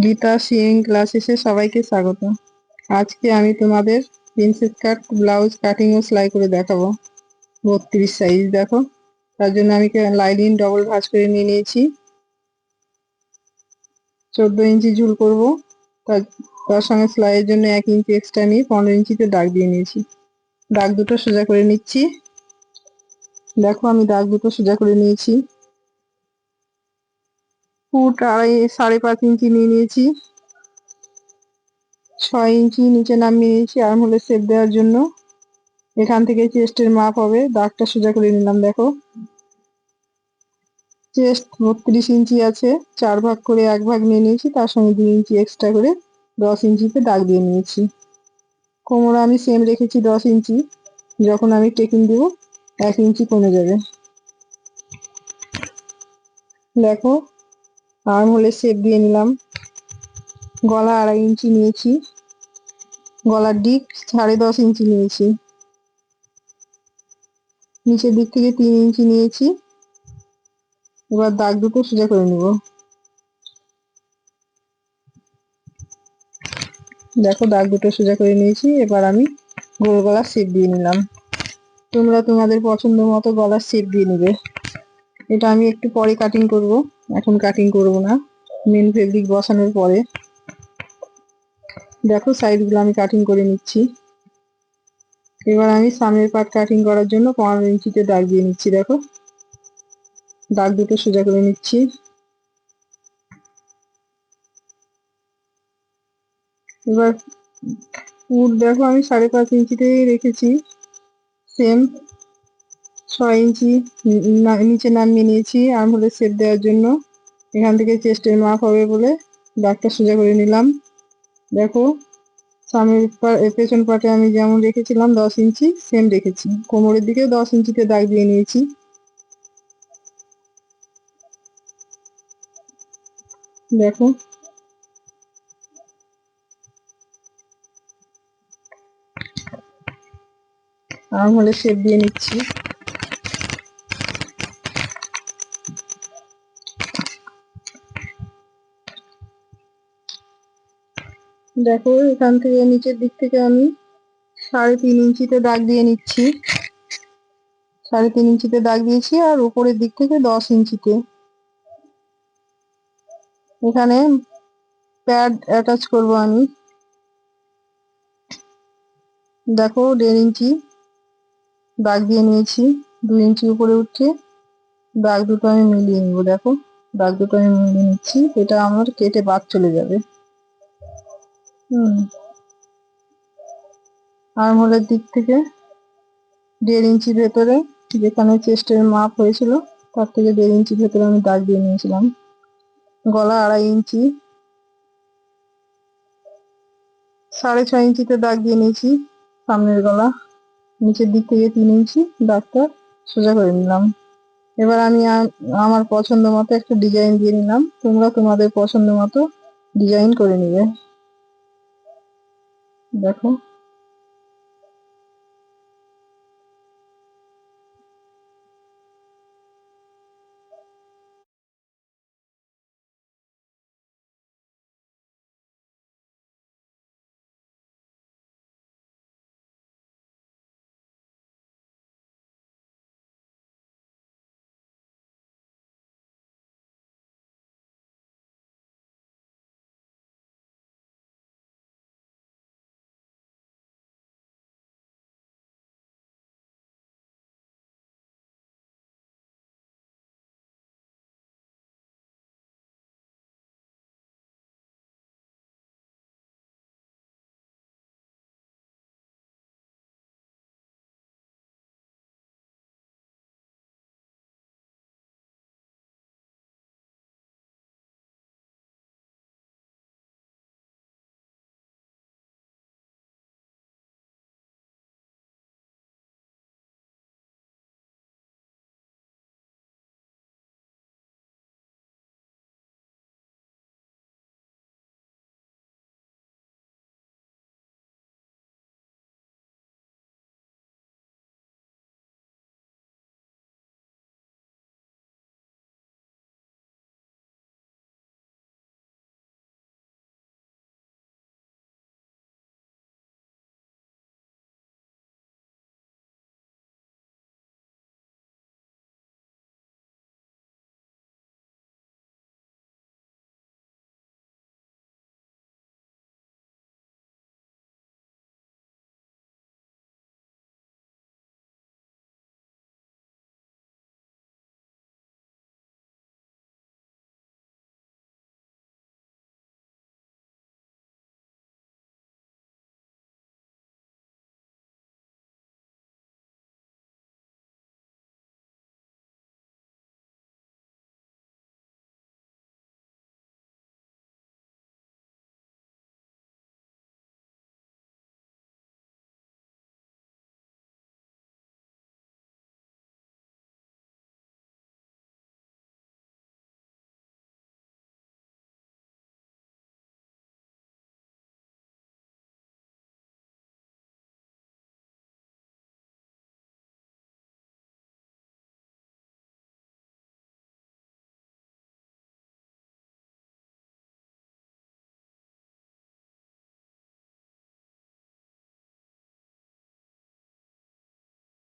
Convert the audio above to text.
Gita seeing ক্লাসেসে সবাইকে স্বাগত। আজকে আমি তোমাদের প্রিন্সেস কাট ব্লাউজ কাটিং ও সেলাই করে দেখাবো। 32 সাইজ দেখো। তার জন্য আমি লাইনিং ডবল ভাঁজ করে নিয়ে নিয়েছি। 14 ইঞ্চি ঝুল করব। তার সঙ্গে সেলাইয়ের জন্য 1 ইঞ্চি এক্সট্রা নিয়ে 15 ইঞ্চিতে দাগ দিয়ে নিয়েছি। দাগ দুটো সোজা করে নিচ্ছি। দেখো আমি দাগ দুটো সোজা করে নিয়েছি। ফুট 5.5 ইঞ্চি নিয়ে নিয়েছি। 6 ইঞ্চি নিচে নামিয়ে নিয়েছি আর্ম হোলের শেপ দেওয়ার জন্য। এখান থেকে চেস্টের মাপ হবে, দাগটা সোজা করে নিলাম। দেখো চেস্ট 32 ইঞ্চি আছে, 4 ভাগ করে 1 ভাগ নিয়ে নিয়েছি, তার সঙ্গে 2 ইঞ্চি এক্সট্রা করে 10 ইঞ্চিতে দাগ দিয়ে নিয়েছি। কোমর আমি সেম রেখেছি 10 ইঞ্চি। যখন আমি টেকিং দিব 1 ইঞ্চি কমে যাবে। দেখো আর্ম হোলের শেপ দিয়ে নিলাম। গলা 2.5 ইঞ্চি নিয়েছি। গলার ডিপ 10.5 ইঞ্চি নিয়েছি। নিচের দিক থেকে 3 ইঞ্চি নিয়েছি। এবার দাগ দুটো সোজা করে নিব। দেখো দাগ দুটো সোজা করে নিয়েছি। এবার আমি গোল গলার শেপ দিয়ে নিলাম। তোমরা তোমাদের পছন্দ মতো গলার শেপ দিয়ে নিবে। এটা আমি একটু পরে কাটিং করব, এখন কাটিং করব না, মেন ফেব্রিক বসানোর পরে। দেখো সাইডগুলো আমি কাটিং করে নিচ্ছি। এবার আমি সামনের পার্ট কাটিং করার জন্য 15 ইঞ্চিতে দাগ দিয়ে নিচ্ছি। দেখো দাগ দুটো সোজা করে নিচ্ছি। এবার ফুট দেখো আমি 5.5 ইঞ্চিতেই রেখেছি। সেম 6 ইঞ্চি নিচে নামিয়ে নিয়েছি আর্ম হোলের শেপ দেওয়ার জন্য। এখান থেকে চেস্টের মাপ হবে বলে দাগটা সোজা করে নিলাম। দেখো সামনের পেছন পাটে আমি যেমন রেখেছিলাম 10 ইঞ্চি সেম রেখেছি। কোমরের দিকে 10 ইঞ্চিতে দাগ দিয়ে নিয়েছি। দেখো আর্ম হোলের শেপ দিয়ে নিচ্ছি। দেখো এখান থেকে নিচের দিক থেকে আমি 3.5 ইঞ্চিতে দাগ দিয়ে নিচ্ছি। 3.5 ইঞ্চিতে দাগ দিয়েছি আর উপরের দিক থেকে 10 ইঞ্চিতে। এখানে প্যাড অ্যাটাচ করব আমি। দেখো 1.5 ইঞ্চি দাগ দিয়ে নিয়েছি। 2 ইঞ্চি উপরে উঠছে। দাগ দুটো আমি মিলিয়ে নিব। দেখো দাগ দুটো আমি মিলিয়ে নিচ্ছি, এটা আমার কেটে বাদ চলে যাবে। আর্ম হোলের দিক থেকে 1.5 ইঞ্চি ভেতরে, যেখানে চেস্টের মাপ হয়েছিল তার থেকে 1.5 ইঞ্চি ভেতরে আমি দাগ দিয়ে নিয়েছিলাম। গলা 2.5 ইঞ্চি, 6.5 ইঞ্চিতে দাগ দিয়ে নিয়েছি সামনের গলা। নিচের দিক থেকে 3 ইঞ্চি দাগটা সোজা করে নিলাম। এবার আমি আমার পছন্দ মতো একটা ডিজাইন দিয়ে নিলাম। তোমরা তোমাদের পছন্দ মতো ডিজাইন করে নিবে। দেখো